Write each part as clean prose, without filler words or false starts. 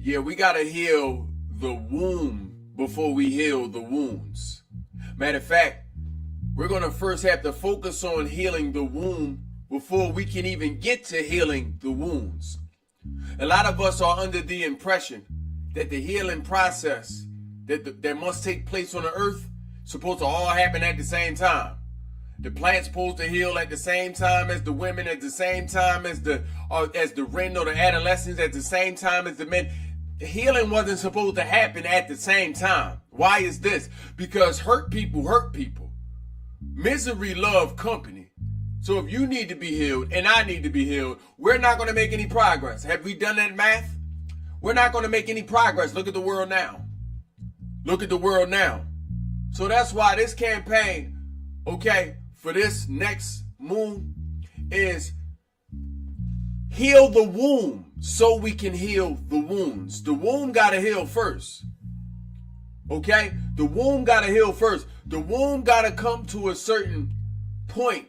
Yeah, we got to heal the womb before we heal the wounds. Matter of fact, we're going to first have to focus on healing the womb before we can even get to healing the wounds. A lot of us are under the impression that the healing process that must take place on the earth is supposed to all happen at the same time. The plant's supposed to heal at the same time as the women, at the same time as the ren or the adolescents, at the same time as the men. The healing wasn't supposed to happen at the same time. Why is this? Because hurt people hurt people. Misery love company. So if you need to be healed and I need to be healed, we're not going to make any progress. Have we done that math? We're not going to make any progress. Look at the world now. Look at the world now. So that's why this campaign, okay, for this next moon is heal the womb so we can heal the wounds. The womb got to heal first. Okay? The womb got to heal first. The womb got to come to a certain point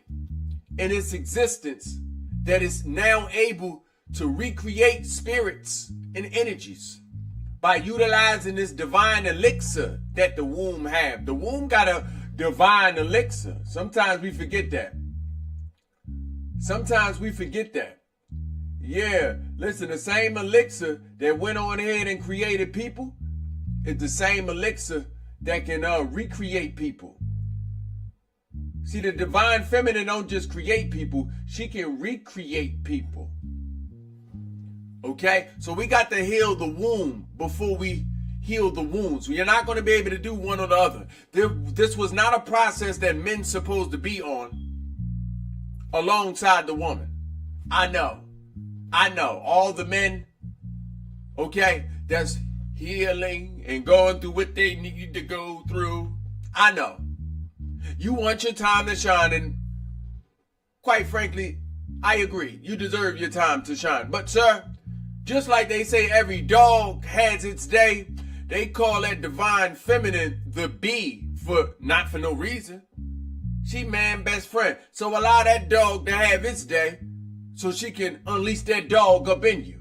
in its existence that is now able to recreate spirits and energies by utilizing this divine elixir that the womb have. The womb got a divine elixir. Sometimes we forget that. Sometimes we forget that. Yeah, listen, the same elixir that went on ahead and created people is the same elixir that can recreate people. See, the divine feminine don't just create people, she can recreate people. Okay? So we got to heal the womb before we heal the wounds. You're not going to be able to do one or the other. This was not a process that men's supposed to be on alongside the woman. I know. All the men, okay, that's healing and going through what they need to go through. I know. You want your time to shine, and quite frankly, I agree. You deserve your time to shine. But sir, just like they say every dog has its day, they call that divine feminine the bee not for no reason. She man best friend. So allow that dog to have its day so she can unleash that dog up in you.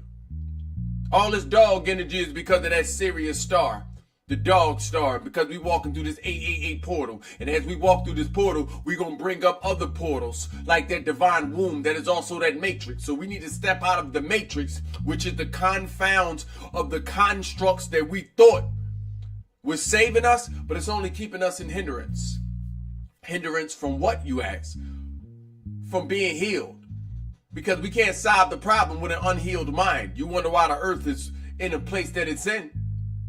All this dog energy is because of that Sirius star, the dog star, because we walking through this 888 portal. And as we walk through this portal, we're going to bring up other portals like that divine womb that is also that matrix. So we need to step out of the matrix, which is the confounds of the constructs that we thought was saving us, but it's only keeping us in hindrance. Hindrance from what, you ask? From being healed. Because we can't solve the problem with an unhealed mind. You wonder why the earth is in a place that it's in?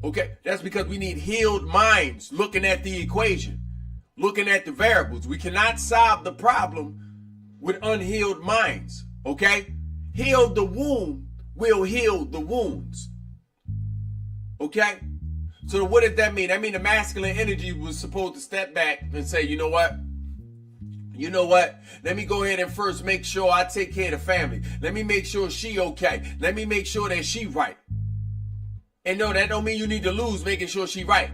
Okay, that's because we need healed minds looking at the equation, looking at the variables. We cannot solve the problem with unhealed minds, okay? Heal the womb will heal the wounds, okay? So what does that mean? That means the masculine energy was supposed to step back and say, you know what? Let me go ahead and first make sure I take care of the family. Let me make sure she okay. Let me make sure that she right. And no, that don't mean you need to lose making sure she right.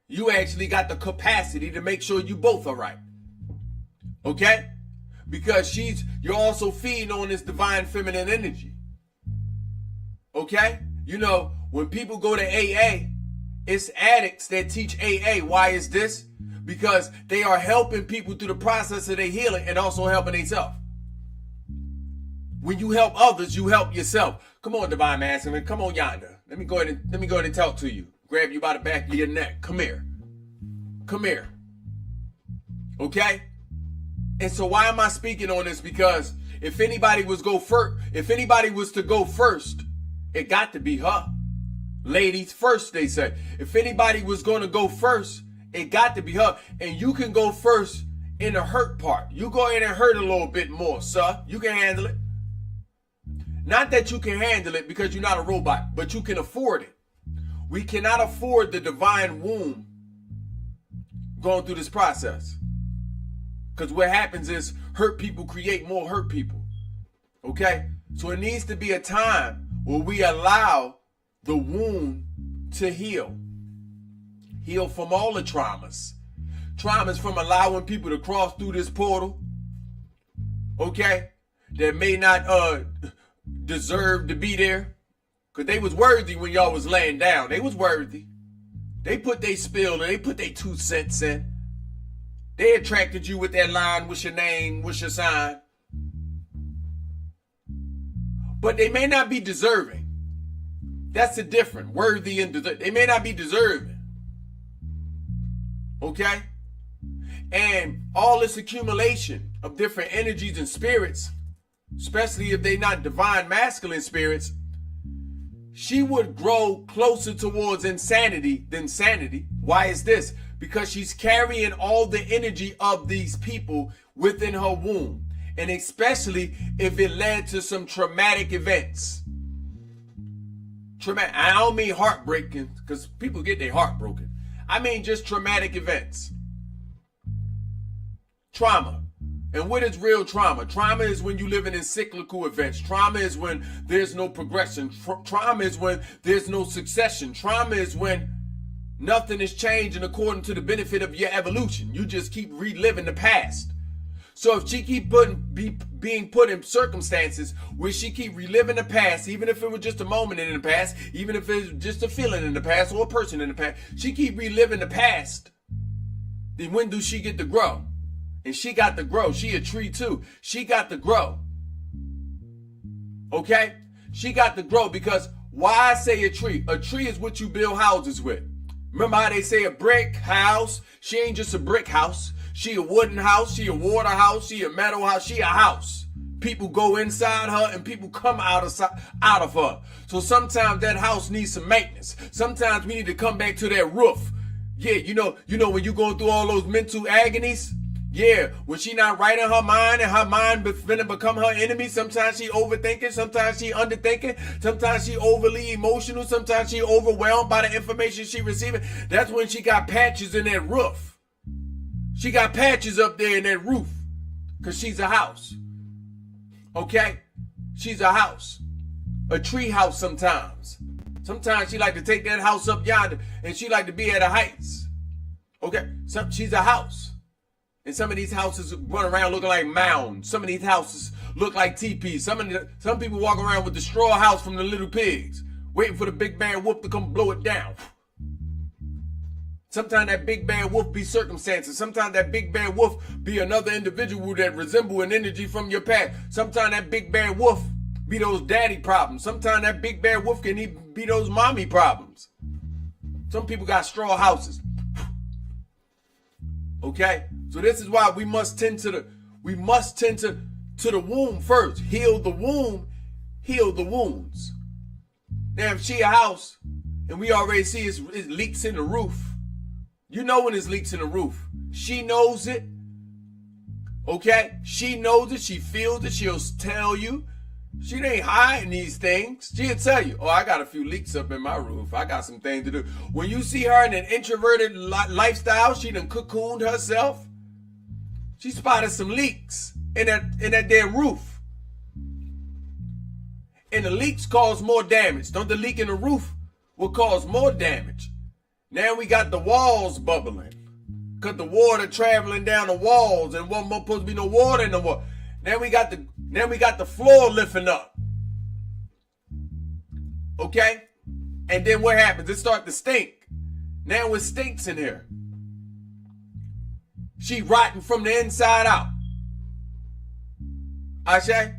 You actually got the capacity to make sure you both are right. Okay? Because you're also feeding on this divine feminine energy. Okay? You know, when people go to AA, it's addicts that teach AA. Why is this? Because they are helping people through the process of their healing and also helping themselves. When you help others, you help yourself. Come on, divine masculine. Come on yonder. Let me go ahead and talk to you. Grab you by the back of your neck. Come here. Come here. Okay? And so why am I speaking on this? Because if anybody was to go first, it got to be her. Ladies first, they say. If anybody was going to go first, it got to be her. And you can go first in the hurt part. You go in and hurt a little bit more, sir. You can handle it. Not that you can handle it because you're not a robot, but you can afford it. We cannot afford the divine womb going through this process. Because what happens is hurt people create more hurt people. Okay? So it needs to be a time where we allow the womb to heal. Heal from all the traumas. Traumas from allowing people to cross through this portal. Okay? That may not deserve to be there. Because they was worthy when y'all was laying down. They was worthy. They put their spill and they put their 2 cents in. They attracted you with that line, what's your name, what's your sign. But they may not be deserving. That's the difference. Worthy and deserving. They may not be deserving. Okay? And all this accumulation of different energies and spirits, especially if they're not divine masculine spirits, she would grow closer towards insanity than sanity. Why is this? Because she's carrying all the energy of these people within her womb. And especially if it led to some traumatic events. I don't mean heartbreaking, because people get their heart broken. I mean just traumatic events. Trauma. And what is real trauma? Trauma is when you living in cyclical events. Trauma is when there's no progression. Trauma is when there's no succession. Trauma is when nothing is changing according to the benefit of your evolution. You just keep reliving the past. So if she keep being put in circumstances where she keep reliving the past, even if it was just a moment in the past, even if it was just a feeling in the past or a person in the past, she keep reliving the past, then when do she get to grow? And she got to grow. She a tree too. She got to grow. Okay? She got to grow because why I say a tree? A tree is what you build houses with. Remember how they say a brick house? She ain't just a brick house. She a wooden house. She a water house. She a metal house. She a house. People go inside her and people come out of her. So sometimes that house needs some maintenance. Sometimes we need to come back to that roof. Yeah, you know when you going through all those mental agonies? Yeah, when she not right in her mind and her mind finna become her enemy, sometimes she overthinking, sometimes she underthinking, sometimes she overly emotional, sometimes she overwhelmed by the information she receiving. That's when she got patches in that roof. She got patches up there in that roof because she's a house. Okay? She's a house. A tree house sometimes. Sometimes she like to take that house up yonder and she like to be at the heights. Okay? She's a house. And some of these houses run around looking like mounds. Some of these houses look like teepees. Some people walk around with the straw house from the Little Pigs, waiting for the big bad wolf to come blow it down. Sometimes that big bad wolf be circumstances. Sometimes that big bad wolf be another individual that resemble an energy from your past. Sometimes that big bad wolf be those daddy problems. Sometimes that big bad wolf can be those mommy problems. Some people got straw houses. Okay? So this is why we must tend to the womb first. Heal the womb, heal the wounds. Now if she a house and we already see it leaks in the roof, you know when it's leaks in the roof. She knows it. Okay? She knows it, she feels it, she'll tell you. She ain't hiding these things. She'll tell you, oh, I got a few leaks up in my roof. I got some things to do. When you see her in an introverted lifestyle, she done cocooned herself. She spotted some leaks in that damn roof. And the leaks cause more damage. Don't the leak in the roof will cause more damage. Now we got the walls bubbling. Because the water traveling down the walls and wasn't supposed to be no water in the wall. Now we got the floor lifting up. Okay? And then what happens? It starts to stink. Now it stinks in here. She rotten from the inside out. I say?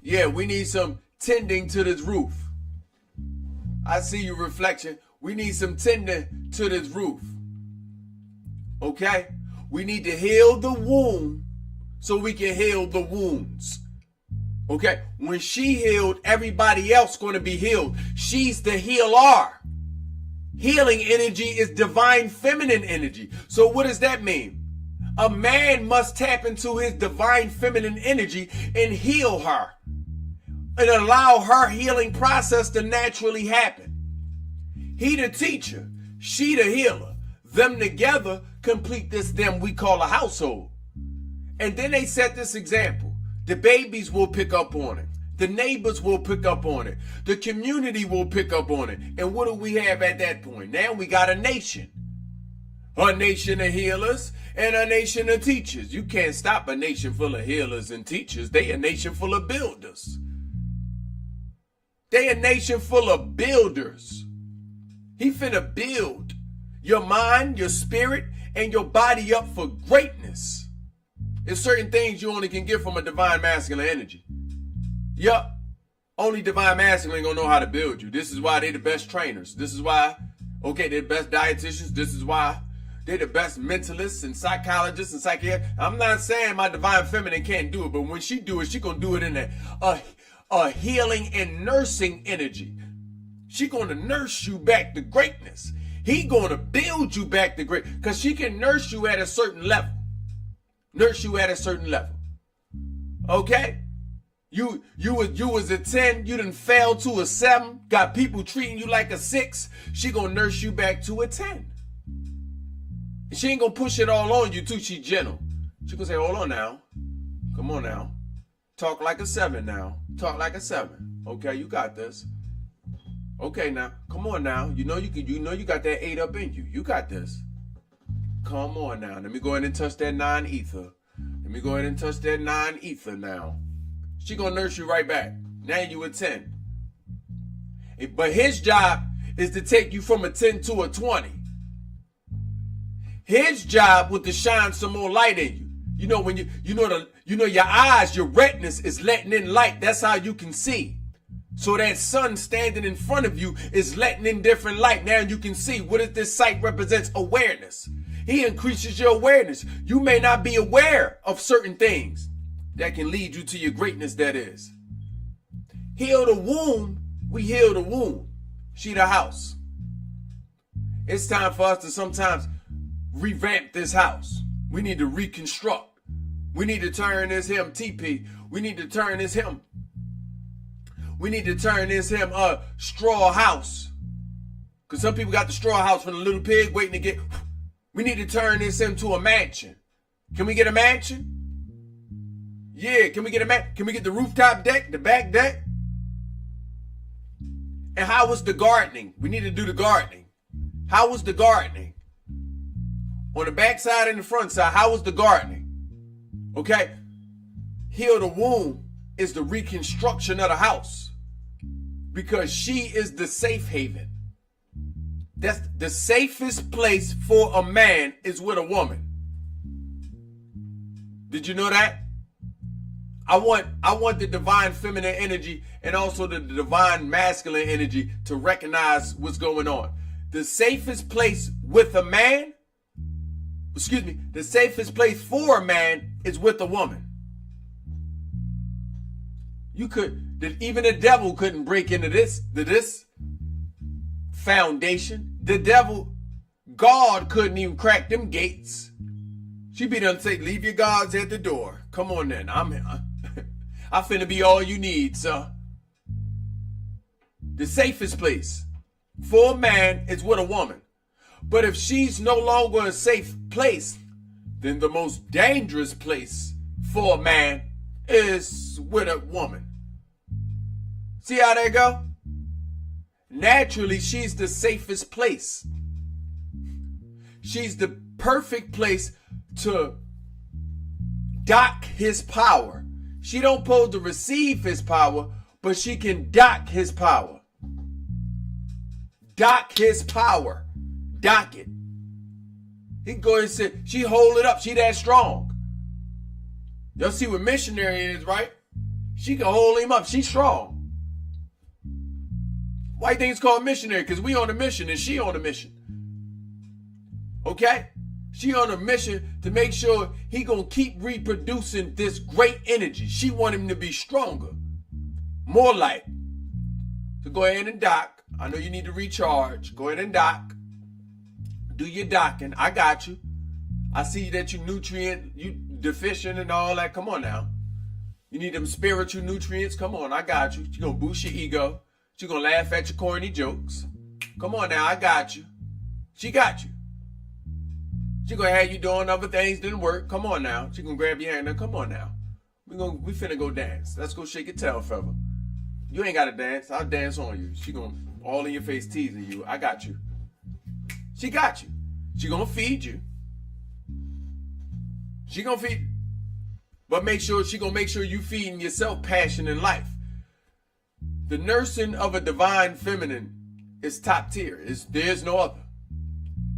Yeah, we need some tending to this roof. I see your reflection. We need some tending to this roof. Okay? We need to heal the womb so we can heal the wounds. Okay? When she healed, everybody else going to be healed. She's the healer. Healing energy is divine feminine energy. So what does that mean? A man must tap into his divine feminine energy and heal her and allow her healing process to naturally happen. He the teacher, she the healer. Them together complete this them we call a household. And then they set this example. The babies will pick up on it. The neighbors will pick up on it. The community will pick up on it. And what do we have at that point? Now we got a nation. A nation of healers and a nation of teachers. You can't stop a nation full of healers and teachers. They a nation full of builders. They a nation full of builders. He finna build your mind, your spirit, and your body up for greatness. There's certain things you only can get from a divine masculine energy. Yup. Only divine masculine gonna know how to build you. This is why they the best trainers. This is why, okay, they're the best dietitians. This is why they're the best mentalists and psychologists and psychiatrists. I'm not saying my divine feminine can't do it, but when she do it, she gonna do it in a healing and nursing energy. She gonna nurse you back to greatness. He gonna build you back to great, because she can nurse you at a certain level. Nurse you at a certain level. Okay? You was a 10, you done fell to a 7, got people treating you like a 6. She gonna nurse you back to a 10. She ain't gonna push it all on you too. She gentle. She gonna say, hold on now. Come on now. Talk like a 7 now. Talk like a 7. Okay, you got this. Okay now. Come on now. You know you got that 8 up in you. You got this. Come on now. Let me go ahead and touch that 9 ether. Let me go ahead and touch that 9 ether now. She gonna nurse you right back. Now you a 10. But his job is to take you from a 10 to a 20. His job was to shine some more light in you. You know when your eyes, your retinas is letting in light. That's how you can see. So that sun standing in front of you is letting in different light. Now you can see. What does this sight represents? Awareness. He increases your awareness. You may not be aware of certain things that can lead you to your greatness, that is. Heal the womb, we heal the womb. She the house. It's time for us to sometimes revamp this house. We need to reconstruct. We need to turn this him TP. We need to turn this him. We need to turn this him straw house. Because some people got the straw house from the little pig waiting to get. We need to turn this into a mansion. Can we get a mansion? Yeah, can we get a mansion? Can we get the rooftop deck, the back deck? And how was the gardening? We need to do the gardening. How was the gardening? On the back side and the front side, how was the gardening? Okay? Heal the womb is the reconstruction of the house. Because she is the safe haven. That's the safest place for a man is with a woman. Did you know that? I want the divine feminine energy and also the divine masculine energy to recognize what's going on. The safest place with a man, the safest place for a man is with a woman. Even the devil couldn't break into this foundation. The devil, God couldn't even crack them gates. She be done say, leave your gods at the door. Come on then, I finna be all you need, sir. The safest place for a man is with a woman. But if she's no longer a safe place, then the most dangerous place for a man is with a woman. See how they go? Naturally, she's the safest place. She's the perfect place to dock his power. She don't pose to receive his power, but she can dock his power. Dock his power. Dock it. He can go ahead and say, she hold it up. She that strong. Y'all see what missionary is, right? She can hold him up. She's strong. Why you think it's called missionary? Because we on a mission and she on a mission. Okay? She on a mission to make sure he gonna keep reproducing this great energy. She want him to be stronger. More light. So go ahead and dock. I know you need to recharge. Go ahead and dock. Do your docking. I got you. I see that you deficient and all that. Come on now. You need them spiritual nutrients. Come on, I got you. You're gonna boost your ego. She's gonna laugh at your corny jokes. Come on now, I got you. She got you. She gonna have you doing other things didn't work. Come on now. She gonna grab your hand and come on now. We finna go dance. Let's go shake your tail feather. You ain't gotta dance. I'll dance on you. She gonna all in your face teasing you. I got you. She got you. She gonna feed you. She gonna feed. But she gonna make sure you feeding yourself passion in life. The nursing of a divine feminine is top tier. There's no other.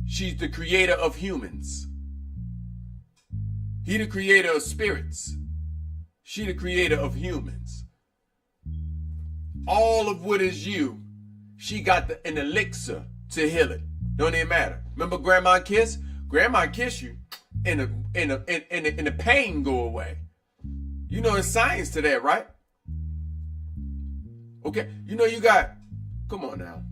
She's the creator of humans. He the creator of spirits. She the creator of humans. All of what is you, she got an elixir to heal it. Don't even matter. Remember Grandma Kiss? Grandma kiss you, and the pain go away. You know, there's science to that, right? Okay, you know you got, come on now.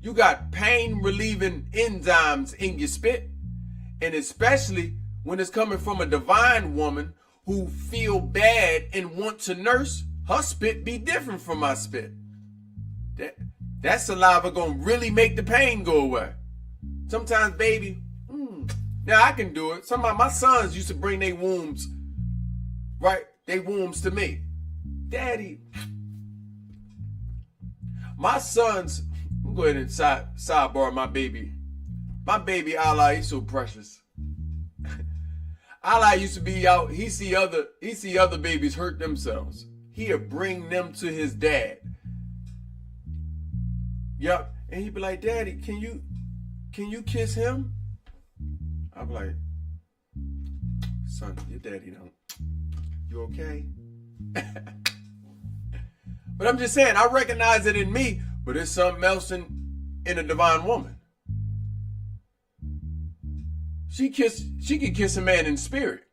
You got pain relieving enzymes in your spit. And especially when it's coming from a divine woman who feel bad and want to nurse, her spit be different from my spit. That saliva gonna really make the pain go away. Sometimes, baby, now I can do it. Some of my sons used to bring their wombs, right? They wombs to me. Daddy, my sons, I'm going to go ahead and sidebar my baby. My baby Allah, he's so precious. Allah used to be out, he see other babies hurt themselves. He'll bring them to his dad. Yep. And he'd be like, Daddy, can you kiss him? I'd be like, son, your daddy don't. You okay? But I'm just saying, I recognize it in me, but it's something else in a divine woman. She can kiss a man in spirit.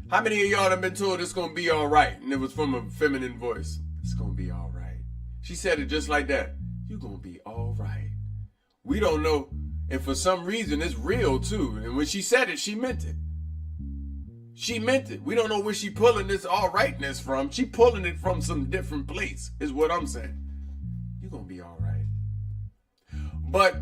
How many of y'all have been told it's gonna be all right? And it was from a feminine voice. It's gonna be all right. She said it just like that. You're gonna be all right. We don't know. And for some reason, it's real too. And when she said it, she meant it. She meant it. We don't know where she pulling this all rightness from. She pulling it from some different place, is what I'm saying. You're going to be all right. But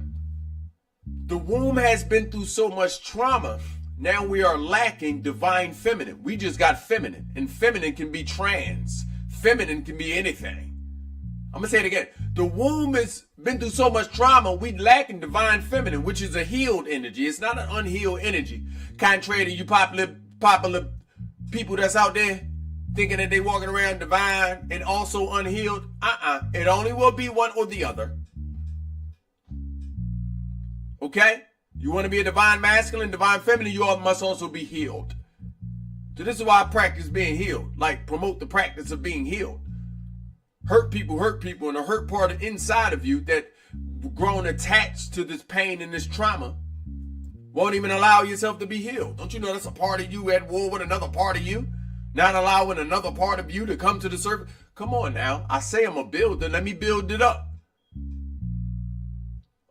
the womb has been through so much trauma. Now we are lacking divine feminine. We just got feminine. And feminine can be trans. Feminine can be anything. I'm going to say it again. The womb has been through so much trauma, we lacking divine feminine, which is a healed energy. It's not an unhealed energy. Contrary to you popular people that's out there thinking that they walking around divine and also unhealed. It only will be one or the other. Okay? You want to be a divine masculine, divine feminine, you all must also be healed. So this is why I practice being healed. Like, promote the practice of being healed. Hurt people, and the hurt part of inside of you that grown attached to this pain and this trauma won't even allow yourself to be healed. Don't you know that's a part of you at war with another part of you? Not allowing another part of you to come to the surface? Come on now. I say I'm a builder. Let me build it up.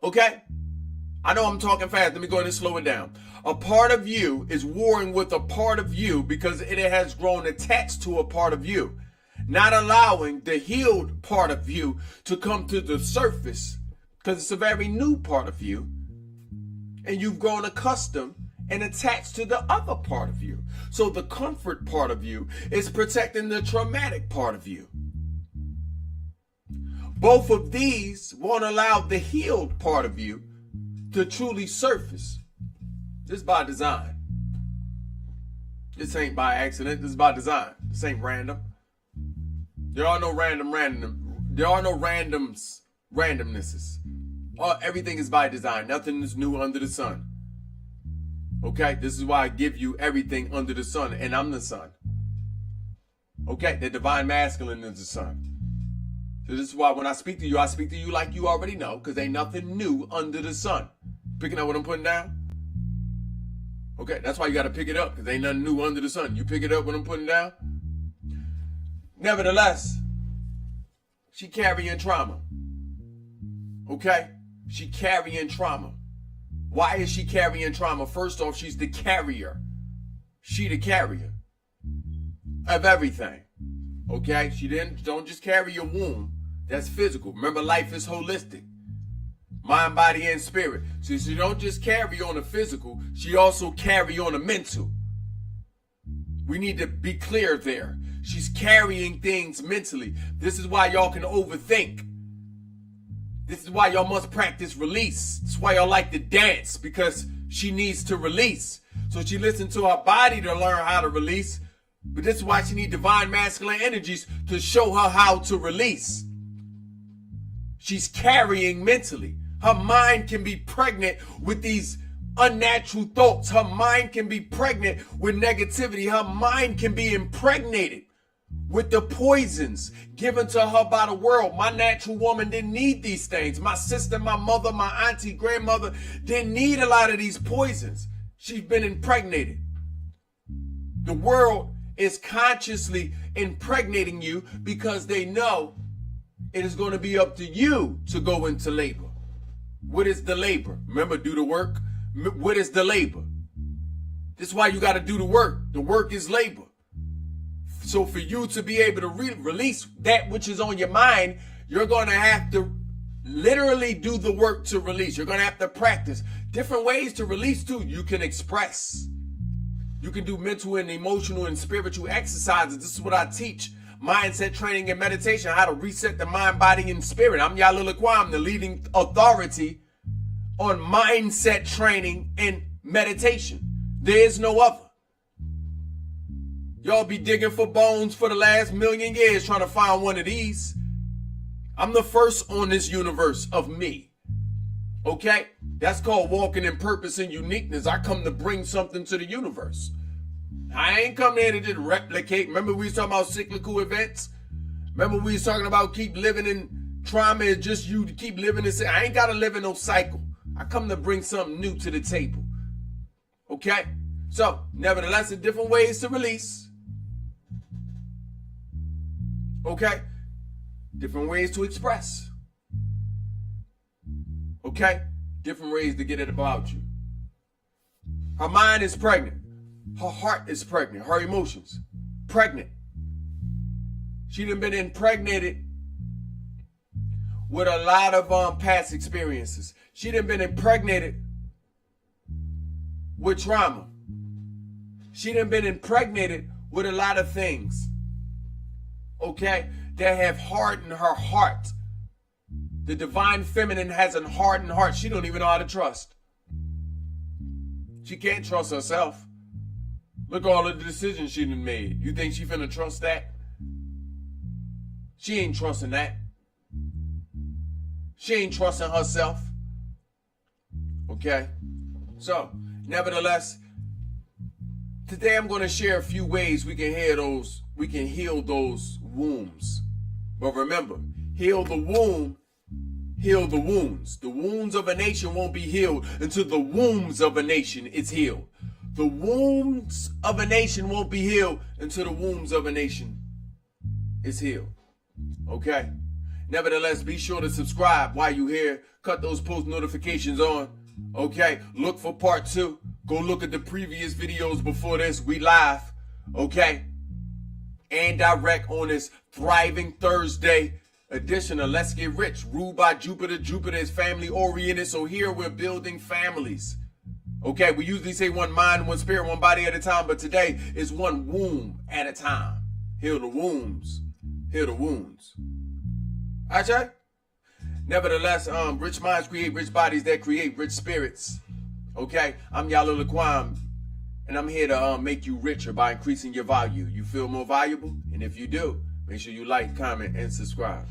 Okay? I know I'm talking fast. Let me go ahead and slow it down. A part of you is warring with a part of you because it has grown attached to a part of you. Not allowing the healed part of you to come to the surface because it's a very new part of you. And you've grown accustomed and attached to the other part of you. So the comfort part of you is protecting the traumatic part of you. Both of these won't allow the healed part of you to truly surface. This is by design. This ain't by accident. This is by design. This ain't random. There are no There are no randomnesses. Everything is by design. Nothing is new under the sun. Okay? This is why I give you everything under the sun, and I'm the sun. Okay? The divine masculine is the sun. So this is why when I speak to you like you already know, because ain't nothing new under the sun. Picking up what I'm putting down? Okay? That's why you got to pick it up, because ain't nothing new under the sun. You pick it up when I'm putting down? Nevertheless, she carrying trauma. Okay? She carrying trauma. Why is she carrying trauma? First off, she's the carrier. She the carrier of everything. Okay? Don't just carry your womb. That's physical. Remember, life is holistic. Mind, body, and spirit. So she don't just carry on the physical, she also carry on the mental. We need to be clear there. She's carrying things mentally. This is why y'all can overthink. This is why y'all must practice release. This is why y'all like to dance, because she needs to release. So she listens to her body to learn how to release, But this is why she needs divine masculine energies to show her how to release. She's carrying mentally. Her mind can be pregnant with these unnatural thoughts. Her mind can be pregnant with negativity. Her mind can be impregnated with the poisons given to her by the world. My natural woman didn't need these things. My sister, my mother, my auntie, grandmother didn't need a lot of these poisons. She's been impregnated. The world is consciously impregnating you because they know it is going to be up to you to go into labor. What is the labor? Remember, do the work. What is the labor? This is why you got to do the work. The work is labor. So for you to be able to release that which is on your mind, you're going to have to literally do the work to release. You're going to have to practice different ways to release too. You can express. You can do mental and emotional and spiritual exercises. This is what I teach. Mindset training and meditation, how to reset the mind, body, and spirit. I'm YAHLIL LAKWAME, the leading authority on mindset training and meditation. There is no other. Y'all be digging for bones for the last million years trying to find one of these. I'm the first on this universe of me. Okay? That's called walking in purpose and uniqueness. I come to bring something to the universe. I ain't come there to just replicate. Remember we was talking about cyclical events? Remember we was talking about keep living in trauma is just you to keep living in. I ain't got to live in no cycle. I come to bring something new to the table. Okay? So, nevertheless, there are different ways to release. Okay? Different ways to express. Okay? Different ways to get it about you. Her mind is pregnant. Her heart is pregnant. Her emotions, pregnant. She done been impregnated with a lot of past experiences. She done been impregnated with trauma. She done been impregnated with a lot of things, okay, that have hardened her heart. The divine feminine has a hardened heart. She don't even know how to trust. She can't trust herself. Look at all of the decisions she done made. You think she finna trust that? She ain't trusting that. She ain't trusting herself. Okay? So, nevertheless, today I'm going to share a few ways we can heal those wombs. But remember, heal the womb, heal the wounds. The wounds of a nation won't be healed until the wombs of a nation is healed. The wounds of a nation won't be healed until the wombs of a nation is healed. Okay? Nevertheless, be sure to subscribe while you're here. Cut those post notifications on. Okay? Look for part 2. Go look at the previous videos before this. We live. Okay? And direct on this thriving Thursday edition of Let's Get Rich. Ruled by Jupiter. Jupiter is family oriented. So here we're building families. Okay, we usually say one mind, one spirit, one body at a time, but today is one womb at a time. Heal the wombs, heal the wounds. Alright? Nevertheless, rich minds create rich bodies that create rich spirits. Okay, I'm YAHLIL LAKWAME, and I'm here to make you richer by increasing your value. You feel more valuable? And if you do, make sure you like, comment, and subscribe.